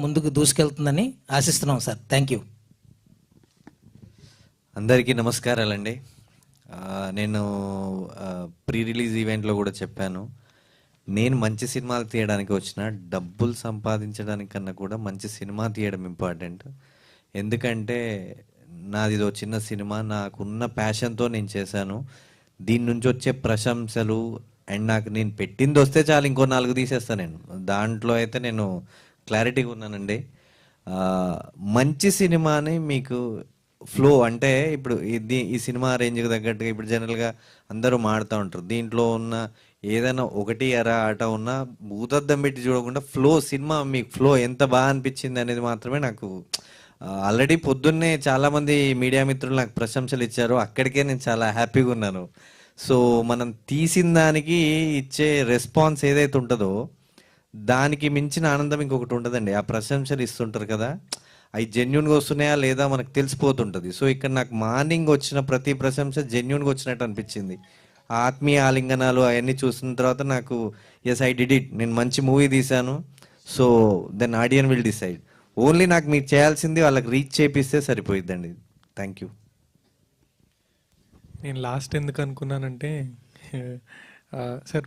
ముందుకు దూసుకెళ్తుందని ఆశిస్తున్నాం sir. Thank you. అందరికీ నమస్కారాలండి. నేను ప్రీ రిలీజ్ ఈవెంట్లో కూడా చెప్పాను, నేను మంచి సినిమాలు తీయడానికి వచ్చిన, డబ్బులు సంపాదించడానికన్నా కూడా మంచి సినిమా తీయడం ఇంపార్టెంట్. ఎందుకంటే నాది ఇదో చిన్న సినిమా, నాకున్న ప్యాషన్తో నేను చేశాను. దీని నుంచి వచ్చే ప్రశంసలు అండ్ నాకు నేను పెట్టింది వస్తే చాలు, ఇంకో 4 తీసేస్తాను నేను. దాంట్లో అయితే నేను క్లారిటీగా ఉన్నానండి. మంచి సినిమాని మీకు ఫ్లో అంటే ఇప్పుడు ఈ సినిమా రేంజ్కి తగ్గట్టుగా ఇప్పుడు జనరల్గా అందరూ మాడుతూ ఉంటారు. దీంట్లో ఉన్న ఏదైనా ఒకటి ఆట ఉన్నా భూతద్దం పెట్టి చూడకుండా ఫ్లో, సినిమా మీకు ఫ్లో ఎంత బాగా అనిపించింది అనేది మాత్రమే నాకు. ఆల్రెడీ పొద్దున్నే చాలామంది మీడియా మిత్రులు నాకు ప్రశంసలు ఇచ్చారు, అక్కడికే నేను చాలా హ్యాపీగా ఉన్నాను. సో మనం తీసిన దానికి ఇచ్చే రెస్పాన్స్ ఏదైతే ఉంటుందో దానికి మించిన ఆనందం ఇంకొకటి ఉండదండి. ఆ ప్రశంసలు ఇస్తుంటారు కదా, అవి జెన్యున్గా వస్తున్నాయా లేదా మనకు తెలిసిపోతుంటుంది. సో ఇక్కడ నాకు మార్నింగ్ వచ్చిన ప్రతి ప్రశంస జెన్యున్గా వచ్చినట్టు అనిపించింది. ఆత్మీయ ఆలింగనాలు అవన్నీ చూసిన తర్వాత నాకు ఎస్ ఐ డిడ్ ఇట్, నేను మంచి మూవీ తీశాను. So then audience will decide. Only నాకు మీరు చేయాల్సింది వాళ్ళకి రీచ్ చేపిస్తే సరిపోయిద్దండి. Thank you. నేను లాస్ట్ ఎందుకు అనుకున్నానంటే సార్